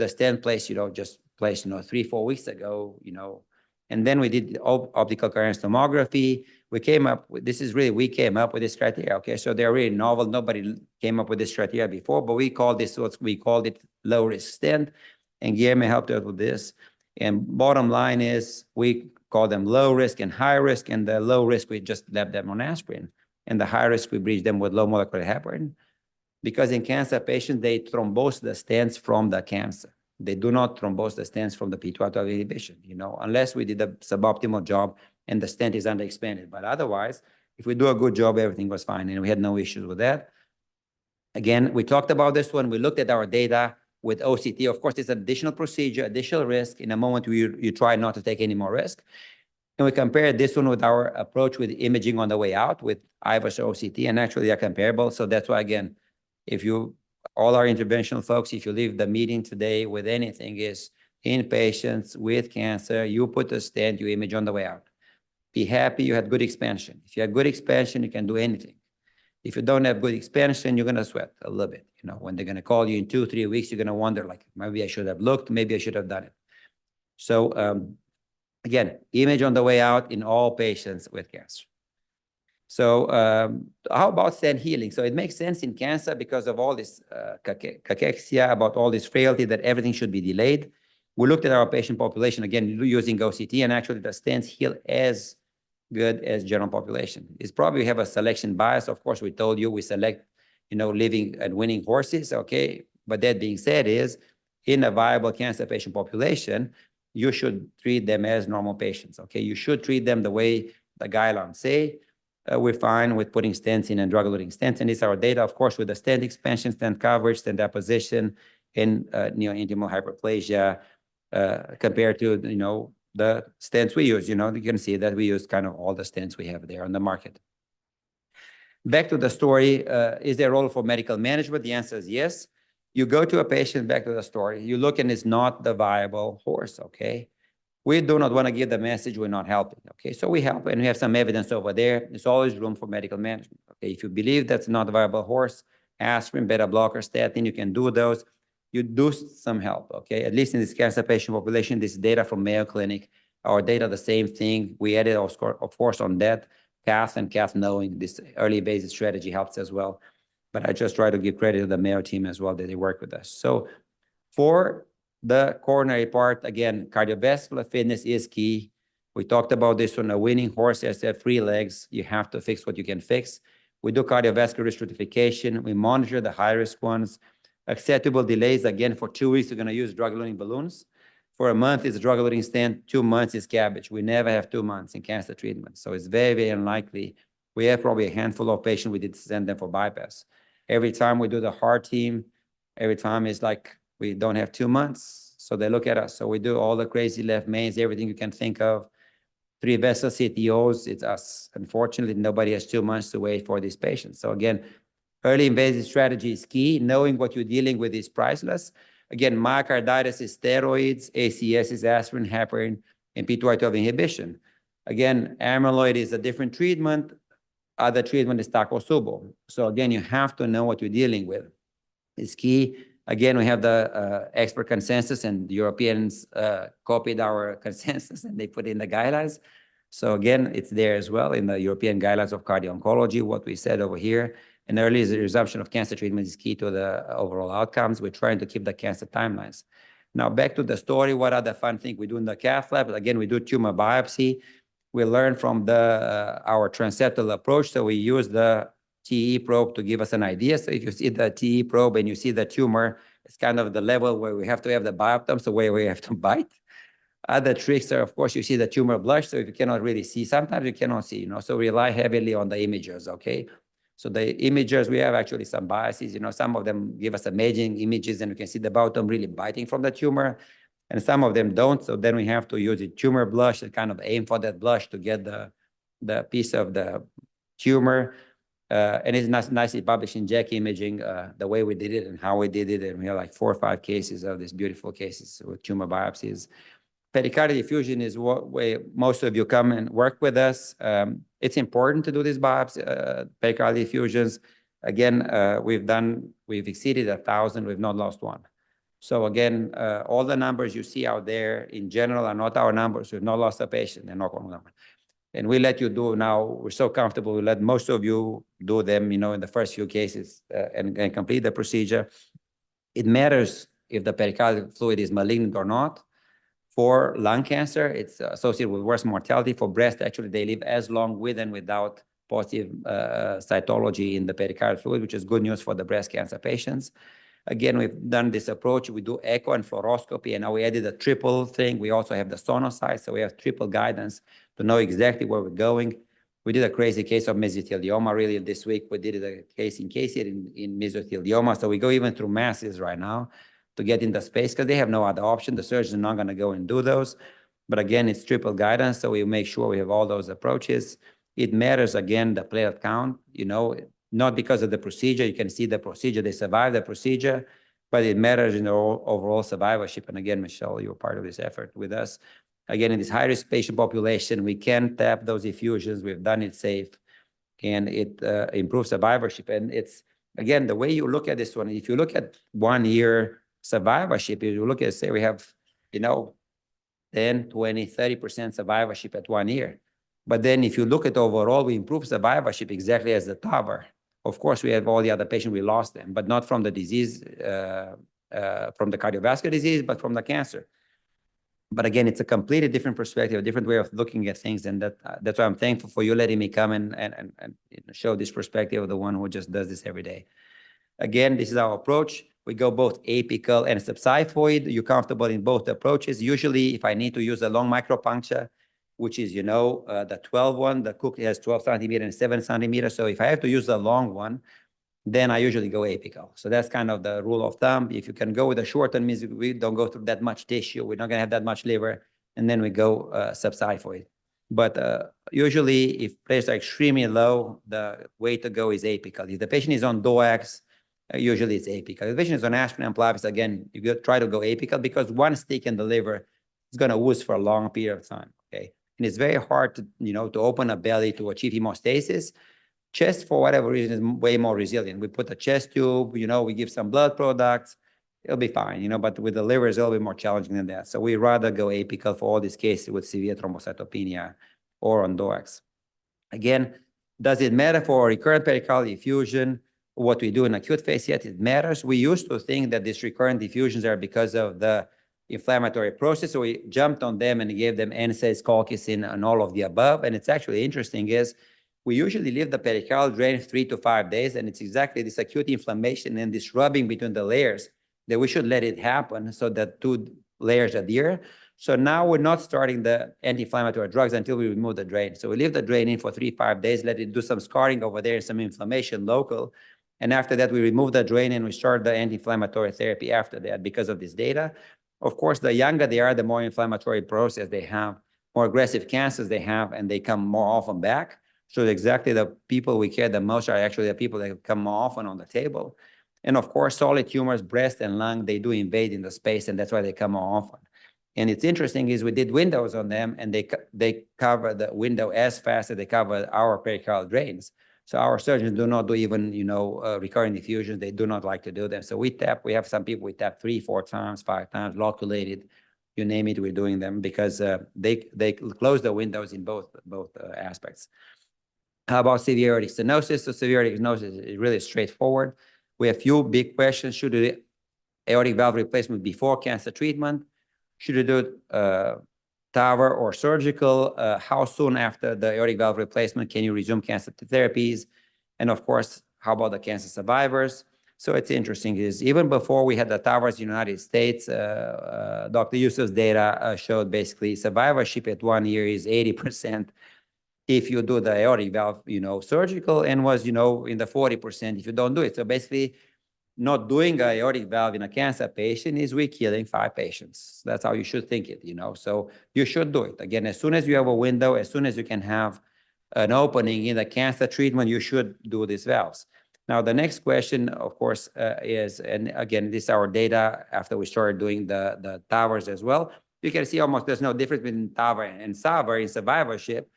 stent placed, just placed, 3-4 weeks ago, And then we did optical coherence tomography. We came up with, we came up with this criteria, okay? So they're really novel. Nobody came up with this criteria before, but we called it low-risk stent, and Guillermo helped us with this. And bottom line is we call them low risk and high risk, and the low risk, we just left them on aspirin. And the high risk, we bridge them with low molecular heparin. Because in cancer patients, they thrombose the stents from the cancer. They do not thrombose the stents from the P2Y12 inhibition, unless we did a suboptimal job and the stent is underexpanded. But otherwise, if we do a good job, everything was fine, and we had no issues with that. Again, we talked about this one. We looked at our data with OCT. Of course, it's an additional procedure, additional risk. In a moment, you try not to take any more risk. And we compared this one with our approach with imaging on the way out with IVUS or OCT, and actually they're comparable. So that's why, again, if you all our interventional folks, if you leave the meeting today with anything, is in patients with cancer, you put a stent, you image on the way out. Be happy you had good expansion. If you have good expansion, you can do anything. If you don't have good expansion, you're going to sweat a little bit. You know, when they're going to call you in 2-3 weeks, you're going to wonder, like, maybe I should have looked, maybe I should have done it. So again, image on the way out in all patients with cancer. So how about stent healing? So it makes sense in cancer because of all this cachexia, about all this frailty, that everything should be delayed. We looked at our patient population, again, using OCT, and actually the stents heal as good as general population. It's probably have a selection bias. Of course, we told you we select, you know, living and winning horses, okay? But that being said is, in a viable cancer patient population, you should treat them as normal patients, okay? You should treat them the way the guidelines say. We're fine with putting stents in and drug-eluting stents, and it's our data, of course, with the stent expansion, stent coverage, stent deposition in neointimal hyperplasia compared to, you know, the stents we use. You know, you can see that we use kind of all the stents we have there on the market. Back to the story, is there a role for medical management? The answer is yes. You go to a patient, back to the story, you look and it's not the viable horse, okay? We do not want to give the message we're not helping, okay? So we help, and we have some evidence over there. There's always room for medical management, okay? If you believe that's not a viable horse, aspirin, beta blocker, statin, you can do those. You do some help, okay? At least in this cancer patient population, this data from Mayo Clinic, our data, the same thing. We added, of course, on that, cath and cath knowing this early basis strategy helps as well. But I just try to give credit to the Mayo team as well that they work with us. So for the coronary part, again, cardiovascular fitness is key. We talked about this one. A winning horse has to have 3 legs. You have to fix what you can fix. We do cardiovascular risk stratification. We monitor the high-risk ones. Acceptable delays, again, for 2 weeks, we're going to use drug-eluting balloons. For a month, it's a drug-eluting stent. 2 months is cabbage. We never have 2 months in cancer treatment. So it's very, very unlikely. We have probably a handful of patients we did send them for bypass. Every time we do the heart team, every time it's like, we don't have 2 months, so they look at us. So we do all the crazy left mains, everything you can think of. 3 vessel CTOs, it's us. Unfortunately, nobody has 2 months to wait for these patients. So again, early invasive strategy is key. Knowing what you're dealing with is priceless. Again, myocarditis is steroids, ACS is aspirin, heparin, and P2Y12 inhibition. Again, amyloid is a different treatment. Other treatment is tacrolimus. So again, you have to know what you're dealing with. It's key. Again, we have the expert consensus, and the Europeans copied our consensus and they put in the guidelines. So again, it's there as well in the European guidelines of cardio-oncology, what we said over here. And early resumption of cancer treatment is key to the overall outcomes. We're trying to keep the cancer timelines. Now, back to the story, what are the fun things we do in the cath lab? Again, we do tumor biopsy. We learn from our transeptal approach. So we use the TE probe to give us an idea. So if you see the TE probe and you see the tumor, it's kind of the level where we have to have the biopsy, so where we have to bite. Other tricks are, of course, you see the tumor blush. So if you cannot really see, sometimes you cannot see, you know, so we rely heavily on the imagers, okay? So the imagers, we have actually some biases, you know, some of them give us amazing images and you can see the bottom really biting from the tumor, and some of them don't. So then we have to use a tumor blush and kind of aim for that blush to get the piece of the tumor. And it's nicely published in JACC Imaging, the way we did it and how we did it. And we have like 4 or 5 cases of these beautiful cases with tumor biopsies. Pericardial effusion is what way most of you come and work with us. It's important to do these biopsy, pericardial effusions. Again, we've exceeded 1,000. We've not lost one. So again, all the numbers you see out there in general are not our numbers. We've not lost a patient. They're not one number. And we let you do now. We're so comfortable. We let most of you do them, you know, in the first few cases and complete the procedure. It matters if the pericardial fluid is malignant or not. For lung cancer, it's associated with worse mortality. For breast, actually, they live as long with and without positive cytology in the pericardial fluid, which is good news for the breast cancer patients. Again, we've done this approach. We do echo and fluoroscopy, and now we added a triple thing. We also have the sonocyte, so we have triple guidance to know exactly where we're going. We did a crazy case of mesothelioma really this week. We did a case in mesothelioma, so we go even through masses right now to get into space because they have no other option. The surgeons are not going to go and do those. But again, it's triple guidance, so we make sure we have all those approaches. It matters, again, the platelet count. You know, not because of the procedure. You can see the procedure, they survive the procedure, but it matters in the overall survivorship. And again, Michelle, you're part of this effort with us. Again, in this high-risk patient population, we can tap those effusions. We've done it safe, and it improves survivorship. And it's, again, the way you look at this one, if you look at 1 year survivorship, if you look at, say, we have, 10, 20, 30% survivorship at 1 year. But then if you look at overall, we improve survivorship exactly as the TAVR. Of course, we have all the other patients, we lost them, but not from the disease, from the cardiovascular disease, but from the cancer. But again, it's a completely different perspective, a different way of looking at things. And that's why I'm thankful for you letting me come and show this perspective of the one who just does this every day. Again, this is our approach. We go both apical and subxiphoid. You're comfortable in both approaches. Usually, if I need to use a long micropuncture, which is, the 12 one, the Cook has 12 centimeter and 7 centimeter. So if I have to use the long one, then I usually go apical. So that's kind of the rule of thumb. If you can go with a short one, means we don't go through that much tissue. We're not going to have that much liver. And then we go subxiphoid. But usually, if pressures are extremely low, the way to go is apical. If the patient is on DOACs, usually it's apical. If the patient is on aspirin and Plavix, again, you try to go apical because one stick in the liver is going to ooze for a long period of time. Okay, and it's very hard to to open a belly to achieve hemostasis. Chest, for whatever reason, is way more resilient. We put a chest tube, we give some blood products, it'll be fine, but with the liver, it's a little bit more challenging than that. So we rather go apical for all these cases with severe thrombocytopenia or on DOACs. Again, does it matter for recurrent pericardial effusion, what we do in acute phase? Yet it matters. We used to think that these recurrent effusions are because of the inflammatory process, so we jumped on them and gave them NSAIDs, colchicine, and all of the above. And it's actually interesting is we usually leave the pericardial drain 3 to 5 days, and it's exactly this acute inflammation and this rubbing between the layers that we should let it happen so that 2 layers adhere. So now we're not starting the anti-inflammatory drugs until we remove the drain. So we leave the drain in for 3-5 days, let it do some scarring over there, some inflammation local. And after that, we remove the drain and we start the anti-inflammatory therapy after that because of this data. Of course, the younger they are, the more inflammatory process they have, more aggressive cancers they have, and they come more often back. So exactly the people we care the most are actually the people that come more often on the table. And of course, solid tumors, breast and lung, they do invade in the space, and that's why they come more often. And it's interesting is we did windows on them, and they cover the window as fast as they cover our pericardial drains. So our surgeons do not do even, recurrent effusions. They do not like to do them. So we have some people we tap 3, 4 times, 5 times, loculated, you name it, we're doing them because they close the windows in both aspects. How about severe aortic stenosis? So severe aortic stenosis is really straightforward. We have a few big questions. Should we do aortic valve replacement before cancer treatment? Should we do TAVR or surgical? How soon after the aortic valve replacement can you resume cancer therapies? And of course, how about the cancer survivors? So it's interesting is even before we had the TAVRs in the United States, Dr. Yusuf's data showed basically survivorship at 1 year is 80%. If you do the aortic valve, surgical, and was, in the 40% if you don't do it. So basically, not doing an aortic valve in a cancer patient is we're killing 5 patients. That's how you should think it, So you should do it. Again, as soon as you have a window, as soon as you can have an opening in the cancer treatment, you should do these valves. Now, the next question, of course, is, and again, this is our data after we started doing the TAVRs as well. You can see almost there's no difference between TAVR and SAVR in survivorship.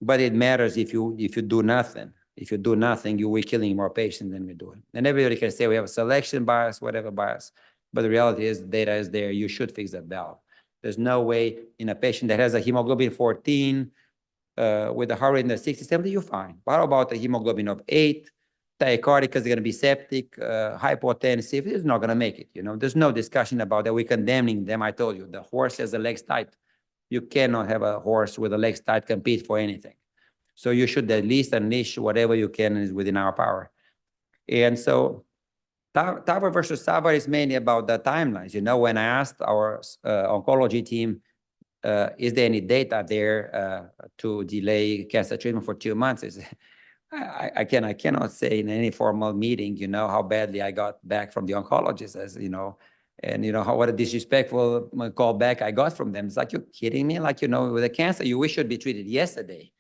But it matters if you do nothing. If you do nothing, we're killing more patients than we do. And everybody can say we have a selection bias, whatever bias. But the reality is the data is there. You should fix that valve. There's no way in a patient that has a hemoglobin 14 with a heart rate in the 60, 70, you're fine. But how about a hemoglobin of 8, tachycardic because they're going to be septic, hypotensive? It's not going to make it. There's no discussion about that. We're condemning them. I told you, the horse has the legs tight. You cannot have a horse with the legs tight compete for anything. So you should at least unleash whatever you can is within our power. And so TAVR versus SAVR is mainly about the timelines. When I asked our oncology team, is there any data there to delay cancer treatment for 2 months? I cannot say in any formal meeting, how badly I got back from the oncologist, as and what a disrespectful call back I got from them. It's like, you're kidding me? Like, with a cancer, you should be treated yesterday.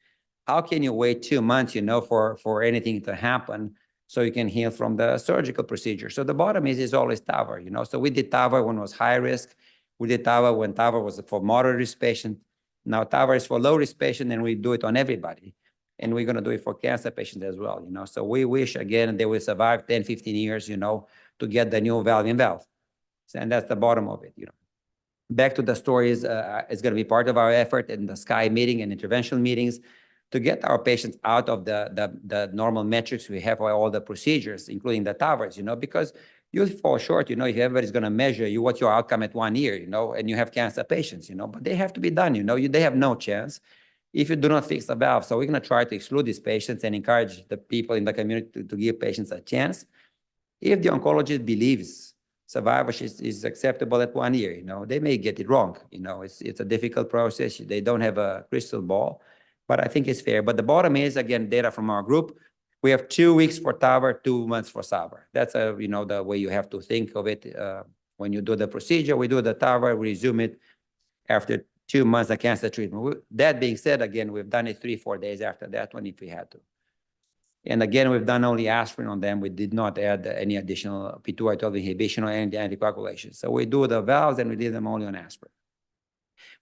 How can you wait 2 months, for anything to happen? so you can heal from the surgical procedure. So the bottom is always TAVR, you know. So we did TAVR when it was high risk. We did TAVR when TAVR was for moderate risk patient. Now TAVR is for low risk patient, and we do it on everybody. And we're going to do it for cancer patients as well, you know. So we wish, again, they will survive 10, 15 years, you know, to get the new valve in valve. And that's the bottom of it, you know. Back to the stories, it's going to be part of our effort in the SCAI meeting and interventional meetings to get our patients out of the normal metrics we have for all the procedures, including the TAVRs, you know, because you'll fall short, you know, if everybody's going to measure you, what's your outcome at 1 year, you know, and you have cancer patients, you know, but they have to be done, you know, they have no chance if you do not fix the valve. So we're going to try to exclude these patients and encourage the people in the community to give patients a chance. If the oncologist believes survivorship is acceptable at 1 year, you know, they may get it wrong. You know, it's a difficult process. They don't have a crystal ball, but I think it's fair. But the bottom is, again, data from our group. We have 2 weeks for TAVR, 2 months for SAVR. That's you know, the way you have to think of it. When you do the procedure, we do the TAVR, we resume it after 2 months of cancer treatment. That being said, again, we've done it 3-4 days after that one if we had to. And again, we've done only aspirin on them. We did not add any additional P2Y12 inhibition or any anticoagulation. So we do the valves and we did them only on aspirin.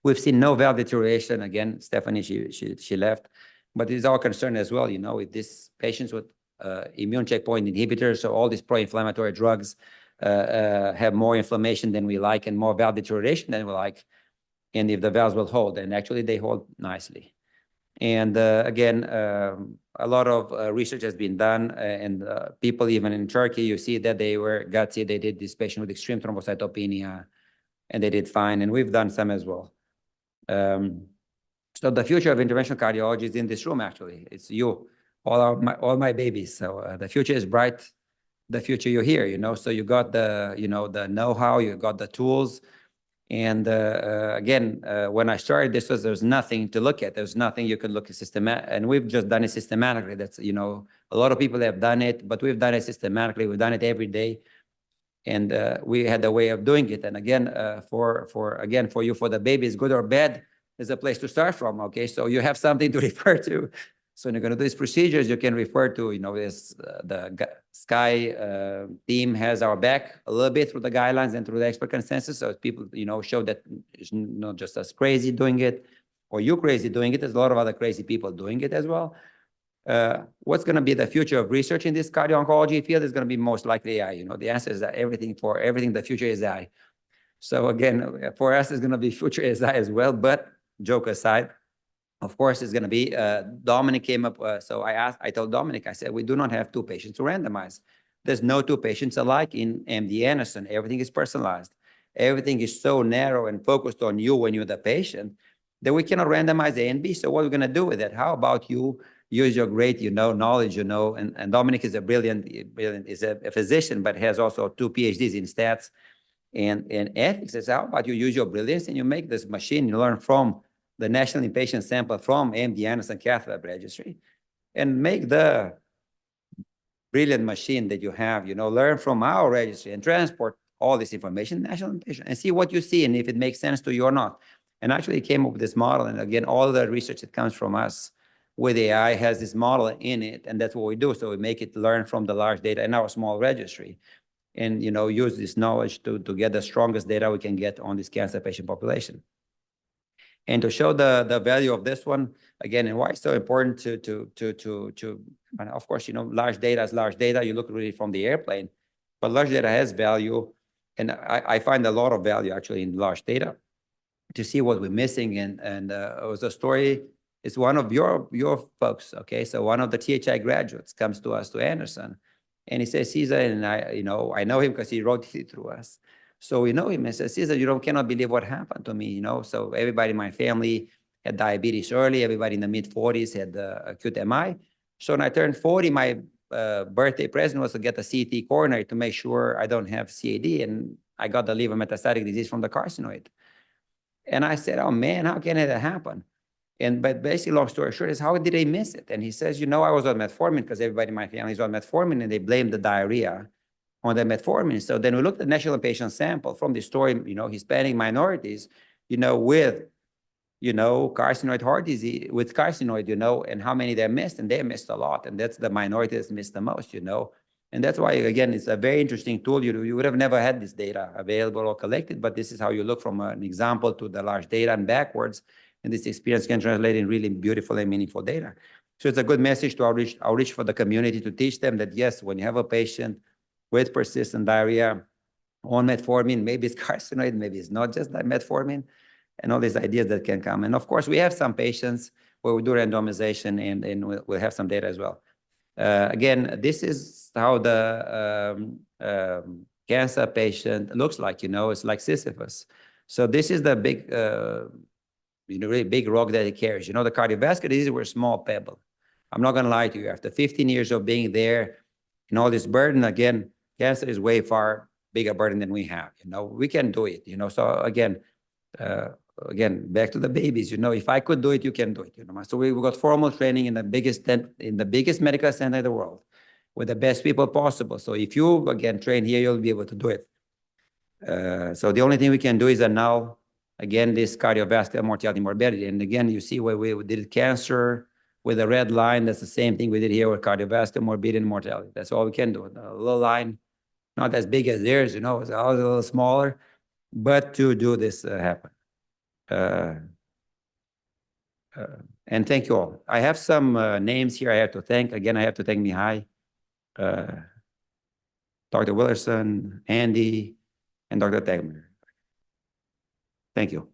We've seen no valve deterioration. Again, Stephanie, she left, but it's our concern as well, you know, with these patients with immune checkpoint inhibitors, so all these pro-inflammatory drugs have more inflammation than we like and more valve deterioration than we like, and if the valves will hold, and actually they hold nicely. And again, a lot of research has been done, and people even in Turkey, you see that they were gutsy. They did this patient with extreme thrombocytopenia, and they did fine, and we've done some as well. So the future of interventional cardiology is in this room, actually. It's you, all my babies. So the future is bright. The future you're here, you know. So you got the, you know, the know-how, you got the tools. And again, when I started this, there's nothing to look at. There's nothing you could look at systematically. And we've just done it systematically. That's, you know, a lot of people have done it, but we've done it systematically. We've done it every day. And we had a way of doing it. And again, for you, for the babies, good or bad, is a place to start from. Okay, so you have something to refer to. So when you're going to do these procedures, you can refer to, you know, this the SCAI team has our back a little bit through the guidelines and through the expert consensus. So people, you know, show that it's not just us crazy doing it, or you crazy doing it. There's a lot of other crazy people doing it as well. What's going to be the future of research in this cardio-oncology field is going to be most likely AI. You know, the answer is that everything, the future is AI. So again, for us, it's going to be future is AI as well. But joke aside, of course, it's going to be, Dominic came up, so I told Dominic, I said, we do not have 2 patients to randomize. There's no 2 patients alike in MD Anderson. Everything is personalized. Everything is so narrow and focused on you when you're the patient that we cannot randomize A and B. So what are we going to do with it? How about you use your great, you know, knowledge, you know, and Dominic is a brilliant, is a physician, but has also 2 PhDs in stats and ethics. It's how about you use your brilliance and you make this machine, you learn from the national inpatient sample from MD Anderson Cath Lab Registry, and make the brilliant machine that you have, you know, learn from our registry and transport all this information national inpatient and see what you see and if it makes sense to you or not. And actually came up with this model. And again, all the research that comes from us with AI has this model in it, and that's what we do. So we make it learn from the large data in our small registry, and, you know, use this knowledge to get the strongest data we can get on this cancer patient population. And to show the value of this one, again, and why it's so important to and of course, you know, large data is large data. You look really from the airplane, but large data has value. And I find a lot of value actually in large data to see what we're missing. And it was a story, it's one of your folks, okay? So one of the THI graduates comes to us, to Anderson, and he says, Cezar, and I know him because he wrote it through us. So we know him and says, Cezar, you cannot believe what happened to me, you know? So everybody in my family had diabetes early. Everybody in the mid-40s had acute MI. So when I turned 40, my birthday present was to get a CT coronary to make sure I don't have CAD. And I got the liver metastatic disease from the carcinoid. And I said, oh man, how can that happen? But basically, long story short, is how did they miss it? And he says, you know, I was on metformin because everybody in my family is on metformin, and they blamed the diarrhea on the metformin. So then we looked at the national patient sample from the story, you know, Hispanic minorities, you know, with carcinoid heart disease with carcinoid, and how many they missed, and they missed a lot, and that's the minority that's missed the most, And that's why, again, it's a very interesting tool. You would have never had this data available or collected, but this is how you look from an example to the large data and backwards, and this experience can translate in really beautiful and meaningful data. So it's a good message to outreach for the community to teach them that, yes, when you have a patient with persistent diarrhea on metformin, maybe it's carcinoid, maybe it's not just that metformin, and all these ideas that can come. And of course, we have some patients where we do randomization, and we'll have some data as well. Again, this is how the cancer patient looks like, it's like Sisyphus. So this is the big, really big rock that he carries. The cardiovascular disease were a small pebble. I'm not going to lie to you. After 15 years of being there and all this burden, again, cancer is way far bigger burden than we have. We can do it. So again, back to the babies. If I could do it, you can do it. So we got formal training in the biggest medical center in the world, with the best people possible. So if you again train here, you'll be able to do it. So the only thing we can do is annul again this cardiovascular mortality morbidity. And again, you see where we did cancer with a red line. That's the same thing we did here with cardiovascular morbidity and mortality. That's all we can do. A little line, not as big as theirs, it's always a little smaller, but to do this happen. And thank you all. I have some names here I have to thank. Again, I have to thank Mihai, Dr. Willerson, Andy, and Dr. Tegmer. Thank you.